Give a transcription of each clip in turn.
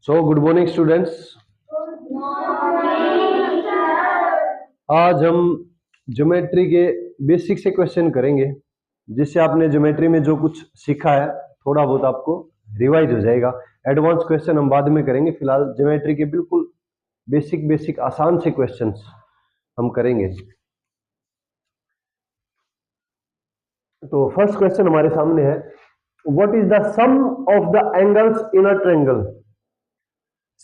So good morning students. आज हम geometry के बेसिक से क्वेश्चन करेंगे, जिससे आपने ज्योमेट्री में जो कुछ सीखा है थोड़ा बहुत आपको रिवाइज हो जाएगा। एडवांस क्वेश्चन हम बाद में करेंगे, फिलहाल ज्योमेट्री के बिल्कुल बेसिक आसान से क्वेश्चंस हम करेंगे। तो फर्स्ट क्वेश्चन हमारे सामने है, what is the sum of the angles in a triangle.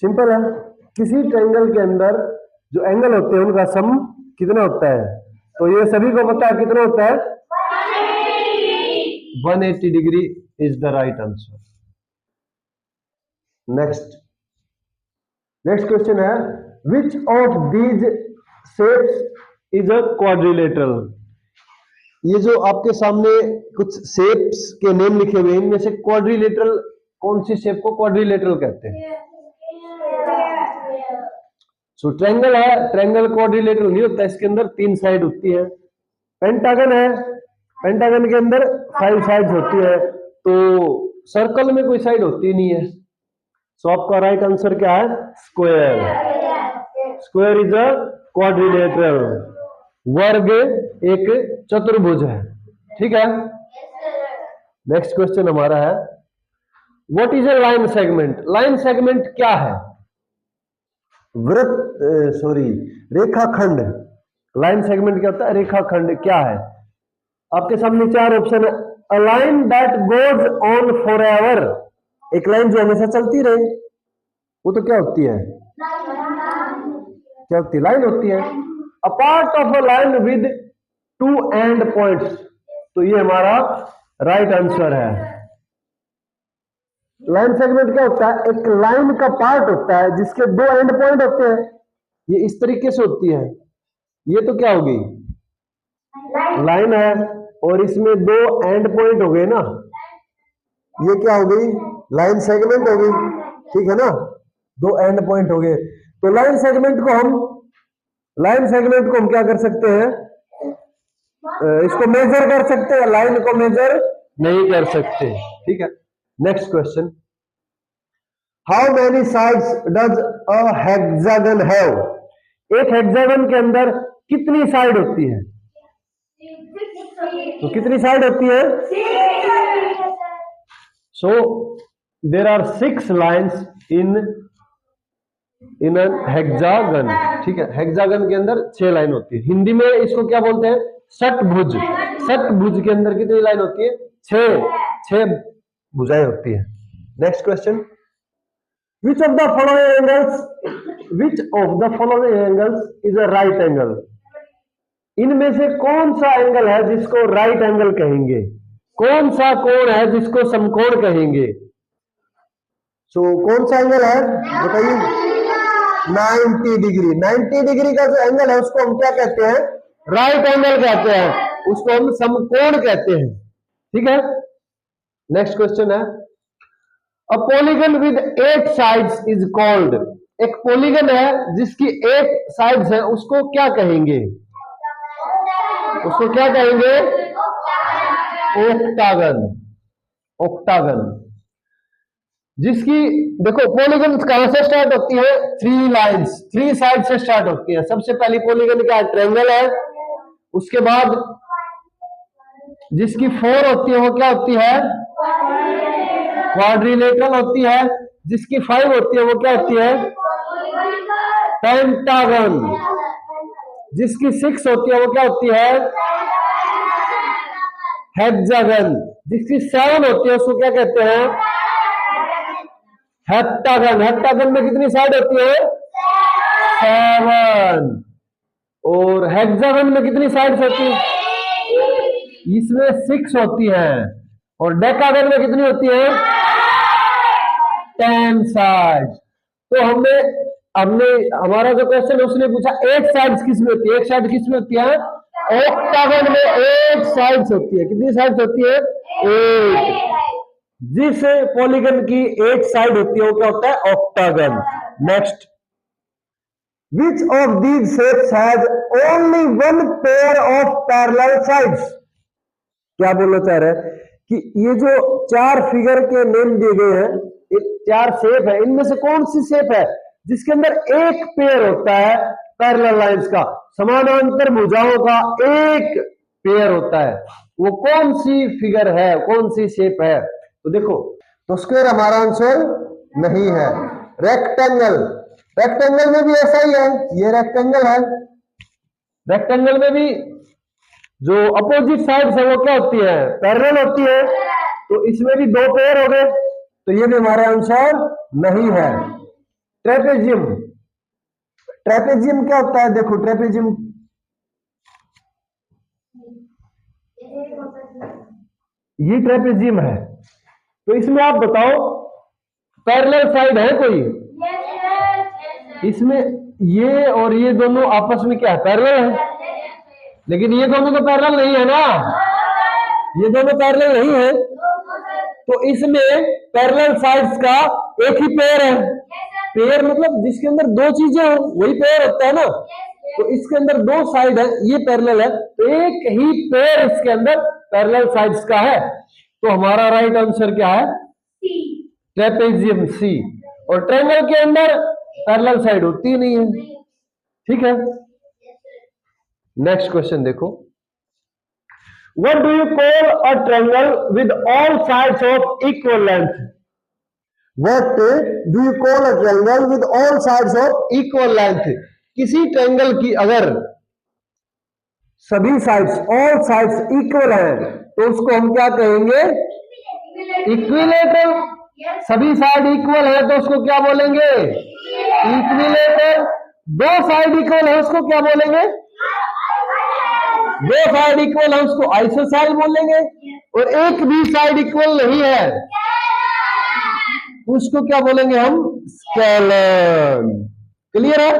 Simple है, किसी ट्रायंगल के अंदर जो एंगल होते हैं उनका सम कितना होता है। तो ये सभी को पता है कितना होता है, 180 degree is the right answer. Next question है, which of these shapes is a quadrilateral. ये जो आपके सामने कुछ शेप्स के नेम लिखे हुए हैं, इनमें से क्वाड्रिलेटरल कौन सी शेप को क्वाड्रिलेटरल कहते हैं। सो ट्रायंगल है, ट्रायंगल क्वाड्रिलेटरल नहीं होता, इसके अंदर 3 साइड होती है। पेंटागन है, पेंटागन के अंदर 5 साइड्स होती है। तो सर्कल में कोई साइड होती नहीं है। सो आपका राइट आंसर क्या है, square. Square is a quadrilateral. वर्ग एक चतुर्भुज है, ठीक है। नेक्स्ट क्वेश्चन हमारा है, what is a line segment. Line segment क्या है, रेखाखंड। लाइन सेगमेंट क्या होता है, रेखाखंड क्या है। आपके सामने 4 ऑप्शन है। A line that goes on forever, एक लाइन जो हमेशा चलती रहे, वो तो क्या होती है, क्या होती है, लाइन होती है। A part of a line with 2 and points, तो ये हमारा राइट आंसर है। लाइन सेगमेंट क्या होता है, एक लाइन का पार्ट होता है जिसके 2 एंड पॉइंट होते हैं। ये इस तरीके से होती है, ये तो क्या होगी, लाइन है, और इसमें 2 एंड पॉइंट हो गए ना, ये क्या हो गई, लाइन सेगमेंट हो गई, ठीक है ना, 2 एंड पॉइंट हो गए। तो लाइन सेगमेंट को हम क्या कर सकते हैं, इसको मेजर कर सकते हैं, लाइन को मेजर नहीं कर सकते, ठीक है। Next question, how many sides does a hexagon have. एक हेक्सागन के अंदर कितनी साइड होती है, तो कितनी साइड होती है। So there are 6 lines in an hexagon, ठीक है। हेक्सागन के अंदर 6 लाइन होती है। हिंदी में इसको क्या बोलते हैं, षटभुज। षटभुज के अंदर कितनी लाइन होती है, 6 भुजाएं होती है। Next question, which of the following angles is a right angle। इनमें से कौन सा एंगल है जिसको राइट एंगल कहेंगे, कौन सा कोण है जिसको समकोण कहेंगे। कौन सा एंगल है बताइए, 90 डिग्री। 90 डिग्री का जो एंगल है उसको हम क्या कहते हैं, राइट एंगल कहते हैं, उसको हम समकोण कहते हैं, ठीक है। नेक्स्ट क्वेश्चन है, a polygon with 8 sides is called. एक पॉलीगन है जिसकी 8 साइड्स है, उसको क्या कहेंगे, उसको क्या कहेंगे, ऑक्टागन। ऑक्टागन जिसकी, देखो पॉलीगन कहां से स्टार्ट होती है, 3 लाइंस, 3 साइड से स्टार्ट होती है। सबसे पहली पॉलीगन क्या है, ट्रायंगल है। उसके बाद जिसकी 4 होती है वो क्या होती है, क्वाड्रिलेटरल होती है। जिसकी 5 होती है वो क्या होती है, पेंटागन। जिसकी 6 होती है वो क्या होती है, हेक्सागन। जिसकी 7 होती है उसको क्या कहते हैं, हेप्टागन। हेप्टागन में कितनी साइड होती है, 7। और हेक्सागन में कितनी साइड्स होती है, इसमें 6 होती है। और डेकागन में कितनी होती है, 10 साइड्स। तो हमने हमारा जो क्वेश्चन है उसने पूछा 8 साइड्स किसमें होती है, 1 साइड किसमें होती है, ऑक्टागन में 8 साइड्स होती है। कितनी साइड्स होती है, 8। जिस पॉलीगन की 8 साइड होती है वो क्या होता है, octagon. Next, which of these shapes has only 1 pair of parallel sides. क्या बोलना चाह रहे हैं कि ये जो 4 फिगर के नेम दिए गए हैं, चार शेप है, इनमें से कौन सी शेप है जिसके अंदर एक पेयर होता है पैरेलल लाइंस का, समानांतर भुजाओं का एक पेयर होता है, वो कौन सी फिगर है, कौन सी शेप है? तो देखो, तो स्क्वायर हमारा आंसर नहीं है। रेक्टेंगल, रेक्टेंगल में भी ऐसा ही है, ये रेक्टेंगल है, रेक्टेंगल में भी जो अपोजिट साइड है वो क्या होती है, पैरेलल होती है, तो इसमें भी दो पेयर हो गए, तो ये भी हमारा आंसर नहीं है। ट्रेपेजियम, ट्रेपेजियम क्या होता है? देखो ट्रेपेजियम, ये ट्रेपेजियम है, तो इसमें आप बताओ पैरेलल साइड है कोई? इसमें ये और ये दोनों आपस में क्या है, पैरेलल है, लेकिन ये दोनों तो पैरेलल नहीं है ना, ये दोनों पैरेलल नहीं है, तो इसमें पैरेलल साइड्स का एक ही पेयर है। पेयर मतलब जिसके अंदर दो चीजें हो वही पेयर होता है ना, तो इसके अंदर दो साइड है, ये पैरेलल है, तो एक ही पेयर इसके अंदर पैरेलल साइड्स का है, तो हमारा राइट आंसर क्या है? ट्रेपेजियम, सी। और ट्रायंगल के अंदर पैरेलल साइड होती नहीं है, ठीक है। नेक्स्ट क्वेश्चन देखो, what do you call a triangle with all sides of equal length? What do you call a triangle with all sides of equal length? किसी ट्रायंगल की अगर सभी साइड्स, ऑल साइड्स इक्वल है, तो उसको हम क्या कहेंगे? इक्विलेटरल। सभी साइड इक्वल है तो उसको क्या बोलेंगे? इक्विलेटरल। दो साइड इक्वल है उसको क्या बोलेंगे? दो साइड इक्वल है उसको आइसोसेल बोलेंगे, और एक भी साइड इक्वल नहीं है उसको क्या बोलेंगे हम? स्केलर। क्लियर है?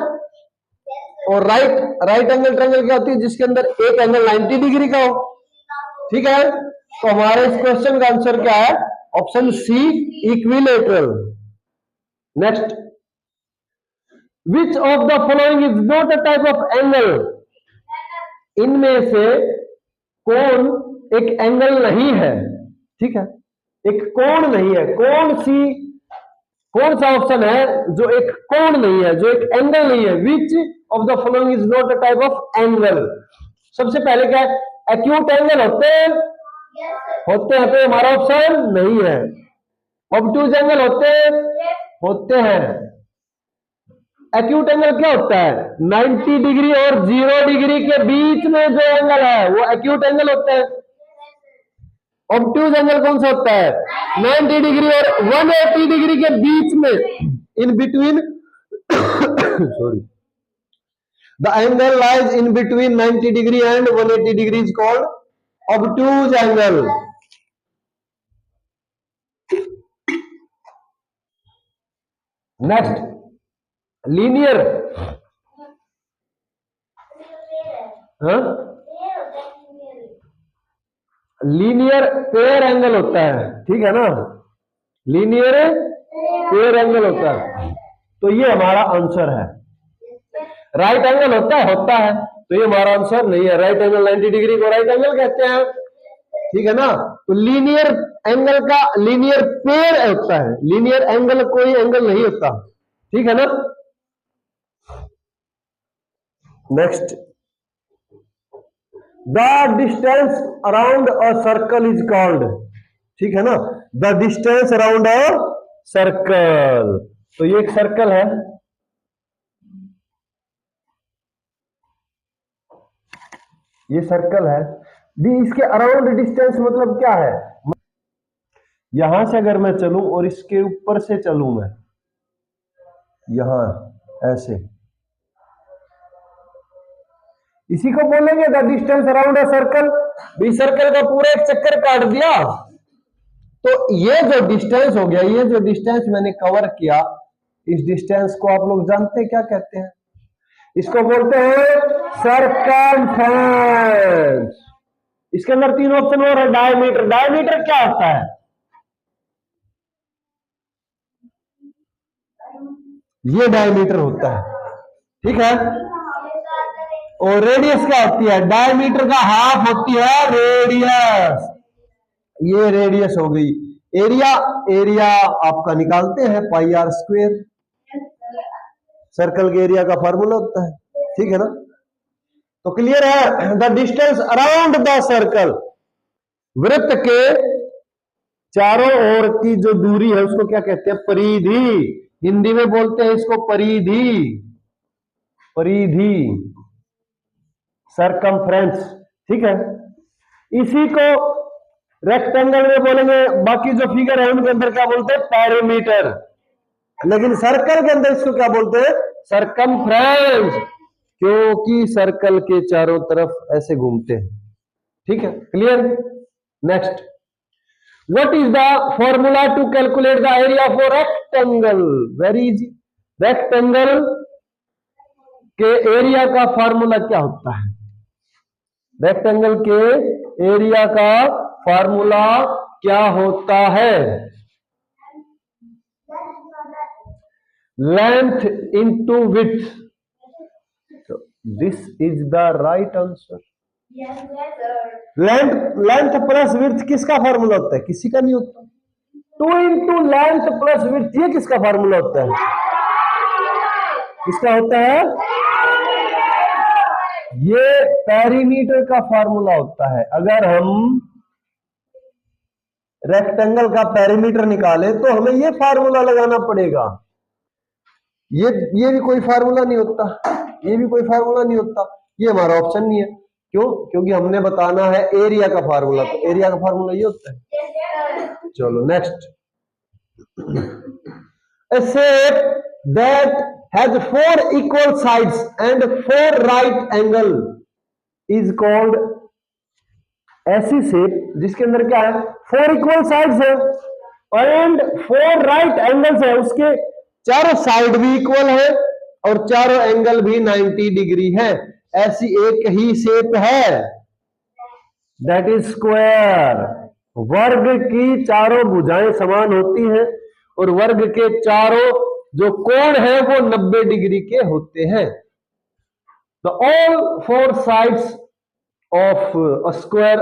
और राइट एंगल ट्रायंगल क्या होती है? जिसके अंदर एक एंगल 90 डिग्री का हो, ठीक है। तो हमारे इस क्वेश्चन का आंसर क्या है? Option C, equilateral. Next, which of the following is not a type of angle? इनमें से कौन एक एंगल नहीं है? ठीक है, एक कोण नहीं है। कौन सा ऑप्शन है जो एक कोण नहीं है, जो एक एंगल नहीं है? Which of the following is not a type of angle? सबसे पहले क्या है? एक्यूट एंगल होते हैं तो हमारा ऑप्शन नहीं है। ऑब्टूज एंगल होते हैं। एक्यूट एंगल क्या होता है? 90 डिग्री और 0 डिग्री के बीच में जो एंगल है वो एक्यूट एंगल होता है। ऑब्टूज एंगल कौन सा होता है? 90 डिग्री और 180 डिग्री के बीच में, in between sorry, the angle lies in between 90 degree and 180 degree is called obtuse angle. Next, linear, linear pair angle होता है, ठीक है ना, लीनियर पेयर एंगल होता है, तो ये हमारा आंसर है। राइट एंगल होता है, तो ये हमारा आंसर नहीं है। राइट एंगल 90 डिग्री को राइट एंगल कहते हैं, ठीक है ना। तो लीनियर एंगल का लीनियर पेयर होता है, लीनियर एंगल कोई एंगल नहीं होता, ठीक है ना। Next, the distance around a circle is called, ठीक है ना, the distance around a circle. तो ये एक सर्कल है, ये सर्कल है, इसके अराउंड डिस्टेंस मतलब क्या है? यहां से अगर मैं चलूं और इसके ऊपर से चलूं मैं यहां ऐसे, इसी को बोलेंगे the distance around a circle. भी सर्कल का पूरा एक चक्कर काट दिया, तो ये जो डिस्टेंस हो गया, ये जो डिस्टेंस मैंने कवर किया, इस डिस्टेंस को आप लोग जानते हैं क्या कहते हैं? इसको बोलते हैं सर्कमफ्रेंस। इसके अंदर तीन ऑप्शन और है। डायमीटर, डायमीटर क्या होता है? ये डायमीटर होता है, ठीक है। और रेडियस क्या होती है? डायमीटर का हाफ होती है रेडियस, ये रेडियस हो गई। एरिया, एरिया आपका निकालते हैं पाई आर स्क्वेयर, सर्कल के एरिया का फॉर्मूला होता है, ठीक है ना। तो क्लियर है, the distance around the circle, वृत्त के चारों ओर की जो दूरी है उसको क्या कहते हैं, परिधि, हिंदी में बोलते हैं इसको परिधि, परिधि, सरकमफ्रेंस, ठीक है। इसी को रेक्टेंगल में बोलेंगे, बाकी जो फिगर है उनके अंदर क्या बोलते हैं, पेरीमीटर, लेकिन सर्कल के अंदर इसको क्या बोलते हैं, सरकमफ्रेंस, क्योंकि सर्कल के चारों तरफ ऐसे घूमते हैं, ठीक है, clear. Next, what is the formula to calculate the area for rectangle, very easy, rectangle के एरिया का फॉर्मूला क्या होता है, रेक्टेंगल के एरिया का फॉर्मूला क्या होता है, length into width, this is the right answer. Length, length plus width किसका फॉर्मूला होता है, किसी का नहीं होता, 2 इंटू लेंथ प्लस विड्थ, ये किसका फॉर्मूला होता है, किसका होता है, ये पेरीमीटर का फॉर्मूला होता है। अगर हम रेक्टेंगल का पेरीमीटर निकाले तो हमें ये फार्मूला लगाना पड़ेगा, ये भी कोई फार्मूला नहीं होता, ये भी कोई फार्मूला नहीं होता, ये हमारा ऑप्शन नहीं है, क्यों, क्योंकि हमने बताना है एरिया का फार्मूला, तो एरिया का फार्मूला ये होता है। चलो next, a shape that has 4 equal sides and 4 right angle is called, ऐसी शेप जिसके अंदर क्या है, 4 इक्वल साइड्स है एंड 4 राइट एंगल्स है, उसके चारों साइड भी इक्वल है और चारों एंगल भी 90 डिग्री है, ऐसी एक ही शेप है, दैट इज स्क्वायर। वर्ग की चारों भुजाएं समान होती हैं और वर्ग के चारों जो कोण है वो 90 डिग्री के होते हैं। The all 4 sides of a square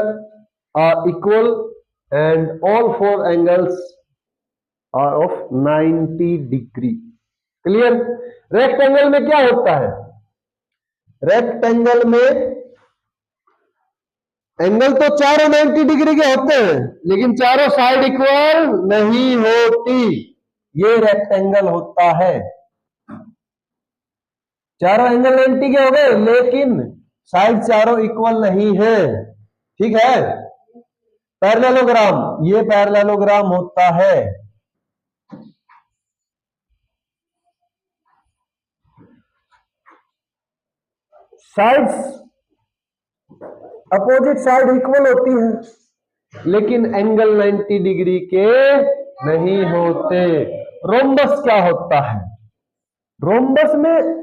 are equal and all 4 angles are of 90 degree, clear. Rectangle में क्या होता है, रेक्टेंगल में एंगल तो चारों 90 डिग्री के होते हैं लेकिन चारों साइड इक्वल नहीं होती, ये रेक्टेंगल होता है। चारों एंगल 90 के हो गए लेकिन साइड चारों इक्वल नहीं है, ठीक है। पैरेललोग्राम, ये पैरेललोग्राम होता है। साइड्स अपोजिट साइड इक्वल होती है लेकिन एंगल 90 डिग्री के नहीं होते। रोम्बस क्या होता है, रोम्बस में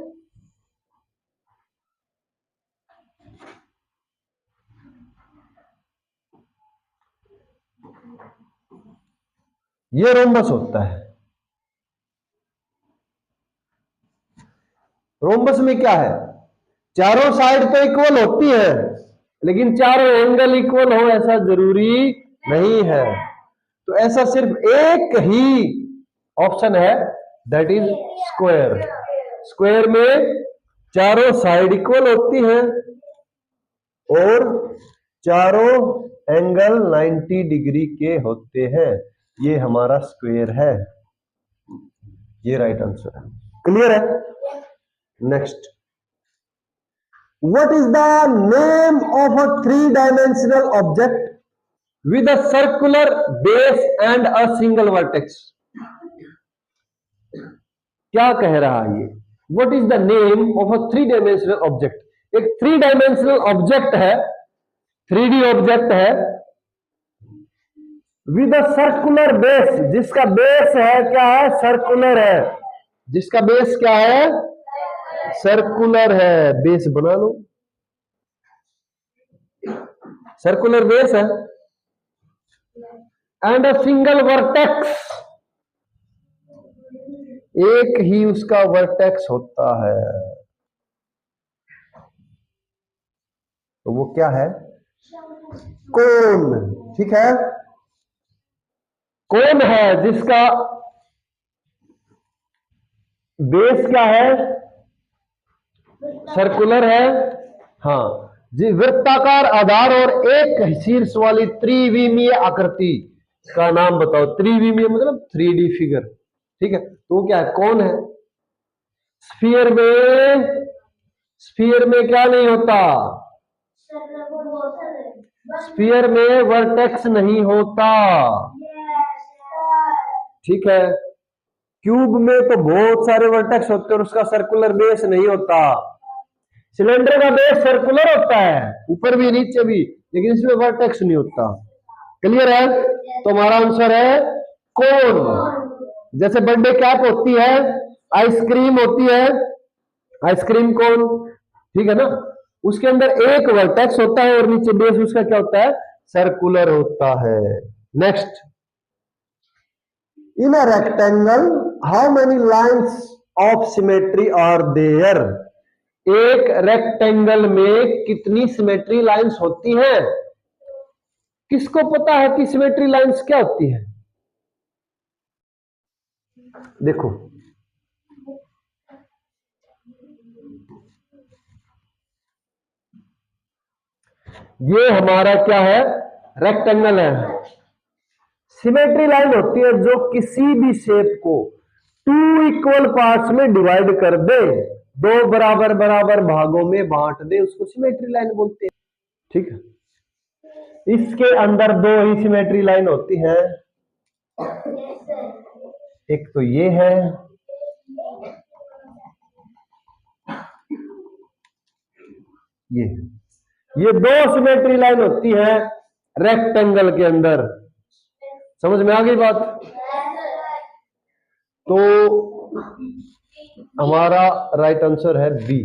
ये रोम्बस होता है। रोम्बस में क्या है, चारों साइड तो इक्वल होती है लेकिन चारों एंगल इक्वल हो ऐसा जरूरी नहीं है। तो ऐसा सिर्फ एक ही ऑप्शन है, दैट इज स्क्वायर। स्क्वायर में चारों साइड इक्वल होती हैं और चारों एंगल 90 डिग्री के होते हैं, ये हमारा स्क्वायर है, ये राइट आंसर है, क्लियर है। Next, what is the name of a 3-dimensional object with a circular base and a single vertex, क्या कह रहा है ये, what is the name of a 3-dimensional object, एक 3-dimensional ऑब्जेक्ट है, 3D ऑब्जेक्ट है विद अ सर्कुलर बेस, जिसका base है क्या है, सर्कुलर है, जिसका बेस क्या है, सर्कुलर है, बेस बना लो, सर्कुलर बेस है एंड अ सिंगल वर्टेक्स, एक ही उसका वर्टेक्स होता है, तो वो क्या है, कोन, ठीक है। कौन है जिसका बेस क्या है, सर्कुलर है, हाँ जी, वृत्ताकार आधार और एक शीर्ष वाली त्रिविमीय आकृति का नाम बताओ। त्रिविमीय मतलब 3D फिगर, ठीक है। तो क्या है, कौन है? स्फीयर में क्या नहीं होता, स्फीयर में वर्टेक्स नहीं होता, ठीक है। क्यूब में तो बहुत सारे वर्टेक्स होते हैं और उसका सर्कुलर बेस नहीं होता। सिलेंडर का बेस सर्कुलर होता है, ऊपर भी नीचे भी, लेकिन इसमें वर्टेक्स नहीं होता। क्लियर है? तो हमारा आंसर है कोन। जैसे बर्थडे कैप होती है, आइसक्रीम होती है, आइसक्रीम कोन, ठीक है ना, उसके अंदर एक वर्टेक्स होता है और नीचे बेस उसका क्या होता है, सर्कुलर होता है। Next, in a rectangle how many lines of symmetry are there? एक रेक्टेंगल में कितनी सिमेट्री लाइंस होती हैं? किसको पता है कि सिमेट्री लाइंस क्या होती है? देखो, ये हमारा क्या है, रेक्टेंगल है। सिमेट्री लाइन होती है जो किसी भी शेप को 2 इक्वल पार्ट्स में डिवाइड कर दे, 2 बराबर बराबर भागों में बांट दे, उसको सिमेट्री लाइन बोलते हैं, ठीक है। इसके अंदर 2 ही सिमेट्री लाइन होती है, एक तो ये है, ये 2 सिमेट्री लाइन होती है रेक्टेंगल के अंदर। समझ में आ गई बात? तो हमारा राइट आंसर है बी।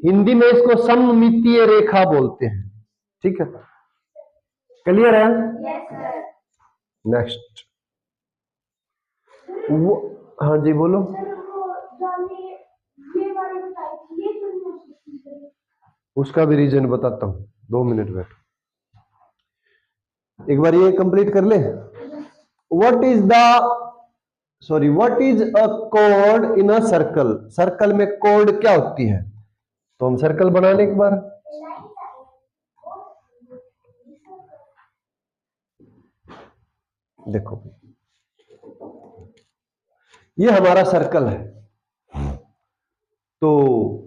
हिंदी में इसको सममितीय रेखा बोलते हैं, ठीक है। क्लियर है? नेक्स्ट, हाँ जी बोलो। उसका भी रीजन बताता हूं, 2 मिनट बैठ, एक बार ये कंप्लीट कर ले। What is a code in a circle? Circle में कोड क्या होती है? तो हम सर्कल बना लें एक बार। देखो, ये हमारा सर्कल है, तो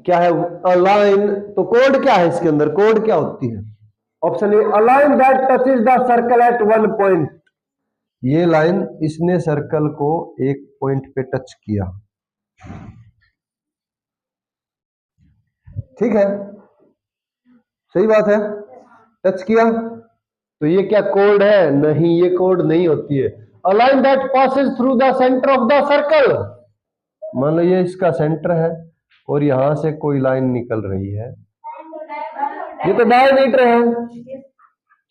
क्या है, अलाइन, तो कोड क्या है इसके अंदर, कोड क्या होती है? Option A, align that touches the circle eight 1 point. ये लाइन, इसने सर्कल को एक पॉइंट पे टच किया, ठीक है, सही बात है, टच किया, तो ये क्या कोड है? नहीं, ये कोड नहीं होती है। Align that passes through the centre of the circle, मान लो ये इसका सेंटर है और यहां से कोई लाइन निकल रही है, ये तो डायमीटर है,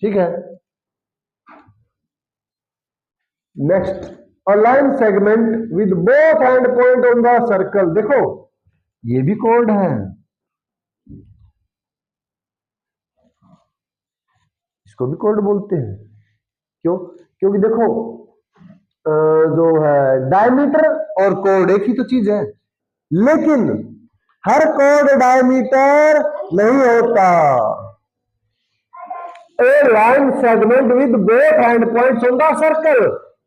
ठीक है। Next, a line segment with both and point on the circle. देखो, ये भी कोड है, इसको भी कोड बोलते हैं। क्यों? क्योंकि देखो, जो है डायमीटर और कोड एक ही तो चीज है, लेकिन हर कोड डायमीटर नहीं होता। A line segment with both end points on the circle,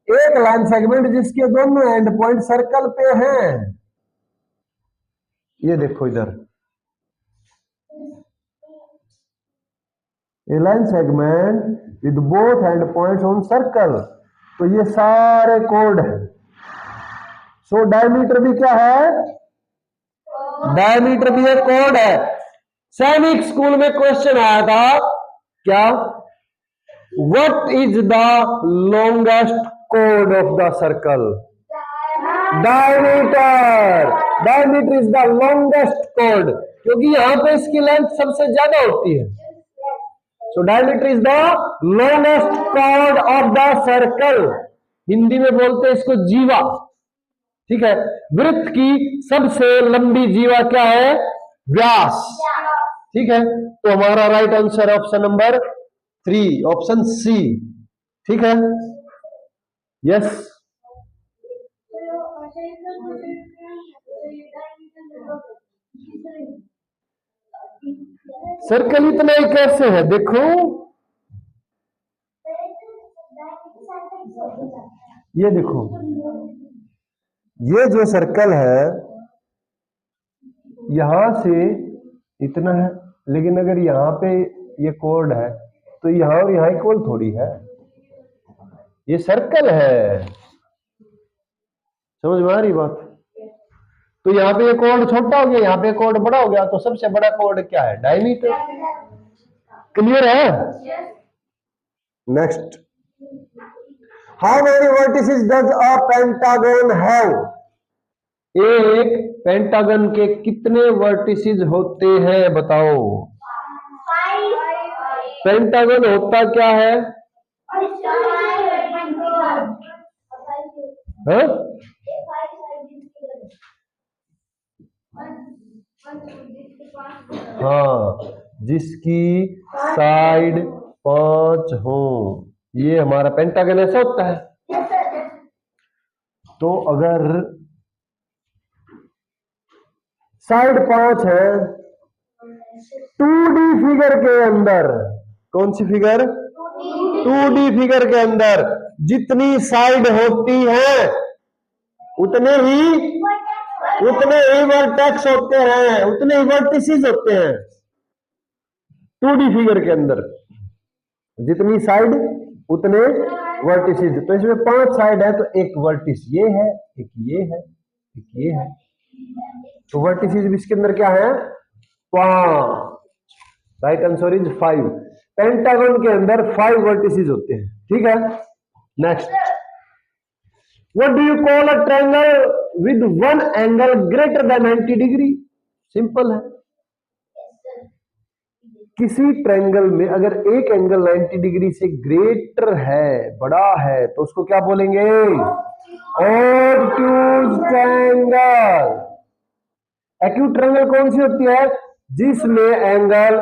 एक लाइन सेगमेंट जिसके दोनों एंड पॉइंट सर्कल पे हैं। ये देखो इधर, a line segment with both end points on circle, तो ये सारे कोड है। सो डायमीटर भी क्या है? डायमीटर भी एक कोड है। सैनिक स्कूल में क्वेश्चन आया था क्या, what is the longest code of the circle? Diameter. Diameter is the longest code, क्योंकि यहां पे इसकी लेंथ सबसे ज्यादा होती है। So diameter is the longest code of the circle. Hindi में बोलते हैं इसको जीवा, ठीक है। वृत्त की सबसे लंबी जीवा क्या है? व्यास, ठीक है। तो हमारा right answer option number 3, option C, ठीक है। यस, सर्कल इतना ही कैसे है देखो, ये देखो, ये जो सर्कल है यहां से इतना है, लेकिन अगर यहाँ पे ये कोड है तो यहाँ और यहाँ इक्वल थोड़ी है, ये सर्कल है। समझ में आ रही बात? तो यहाँ पे ये कोड छोटा हो गया, यहाँ पे कोड बड़ा हो गया, तो सबसे बड़ा कोड क्या है? डायमीटर। क्लियर है? Next, how many vertices does a pentagon have? एक पेंटागन के कितने वर्टिसेस होते हैं बताओ? पेंटागन होता क्या है? हाँ, जिसकी साइड 5 हो, ये हमारा पेंटागन ऐसा होता है। तो अगर साइड 5 है 2D फिगर के अंदर, कौन सी फिगर? 2D फिगर के अंदर जितनी साइड होती है उतने ही वर्टेक्स होते हैं, उतने ही वर्टिसेस होते हैं। 2D फिगर के अंदर जितनी साइड उतने वर्टिसेस। तो इसमें 5 साइड है, तो एक वर्टिस ये है, एक ये है, एक ये है, तो वर्टिसेस भी इसके अंदर क्या है? 5। Right answer is 5। पेंटागन के अंदर 5 वर्टिसेस होते हैं। ठीक है, next, what do you call a triangle with one angle greater than 90 degree? Simple है, किसी ट्रायंगल में अगर एक एंगल 90 डिग्री से ग्रेटर है, बड़ा है, तो उसको क्या बोलेंगे? Obtuse triangle. एक्यूट ट्रायंगल कौन सी होती है? जिसमें एंगल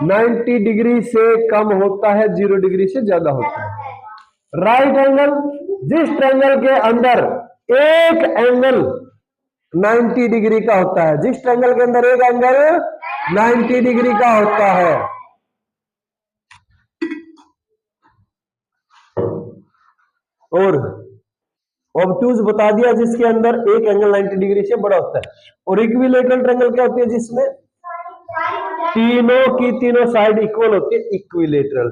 90 डिग्री से कम होता है, 0 डिग्री से ज्यादा होता है। राइट एंगल, जिस ट्रायंगल के अंदर एक एंगल 90 डिग्री का होता है, जिस ट्रायंगल के अंदर एक एंगल 90 डिग्री का होता है। और ऑब्ट्यूज बता दिया, जिसके अंदर एक एंगल 90 डिग्री से बड़ा होता है। और इक्विलेटरल ट्रायंगल क्या होती है? जिसमें तीनों की तीनों साइड इक्वल होती है, equilateral.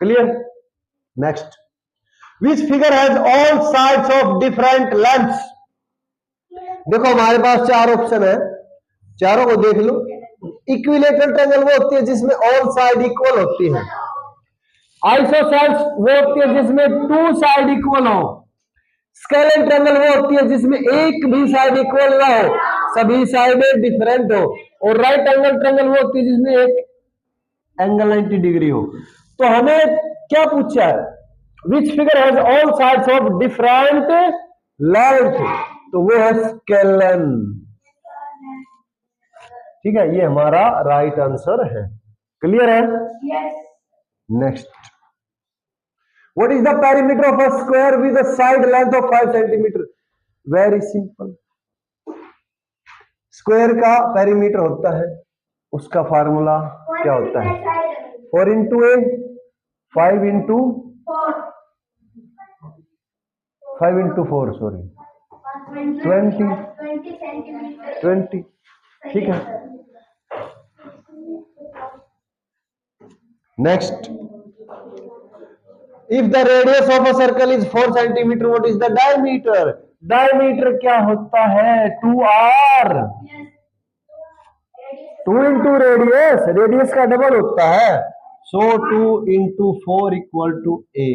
Clear? Next, which figure has all sides of different lengths? देखो हमारे पास 4 ऑप्शन है, चारों को देख लो। इक्विलेटरल ट्रायंगल वो होती है जिसमें ऑल साइड इक्वल होती है। आइसोसेल्स वो होती है जिसमें 2 साइड इक्वल हो। स्केलेन ट्रायंगल वो होती है जिसमें एक भी साइड इक्वल ना हो, सभी साइडें डिफरेंट हो। और राइट एंगल ट्रायंगल वो होती है जिसमें एक एंगल 90 डिग्री हो। तो हमें क्या पूछा है? Which figure has all sides of different length? तो वो है स्केलेन। ठीक है, ये हमारा राइट आंसर है। क्लियर है? Next, what is the perimeter of a square with a side length of 5 centimetre? Very simple, square का पेरीमीटर होता है, उसका फार्मूला क्या होता है? 4 इंटू ए 5 इंटू 4 सॉरी 20। ठीक है, next, if the radius of a circle is 4 centimetre, what is the diameter? Diameter क्या होता है? 2r। 2 इंटू रेडियस, रेडियस का डबल होता है, so 2 into 4 equal to a।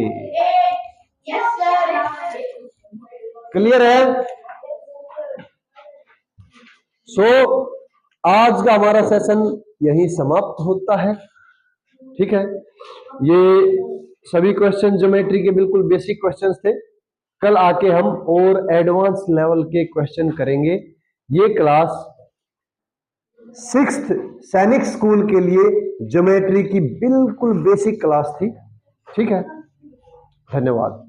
Clear है? सो आज का हमारा सेशन यही समाप्त होता है। ठीक है, ये सभी क्वेश्चन ज्योमेट्री के बिल्कुल बेसिक क्वेश्चंस थे। कल आके हम और एडवांस लेवल के क्वेश्चन करेंगे। ये क्लास 6th सैनिक स्कूल के लिए ज्योमेट्री की बिल्कुल बेसिक क्लास थी। ठीक है, धन्यवाद।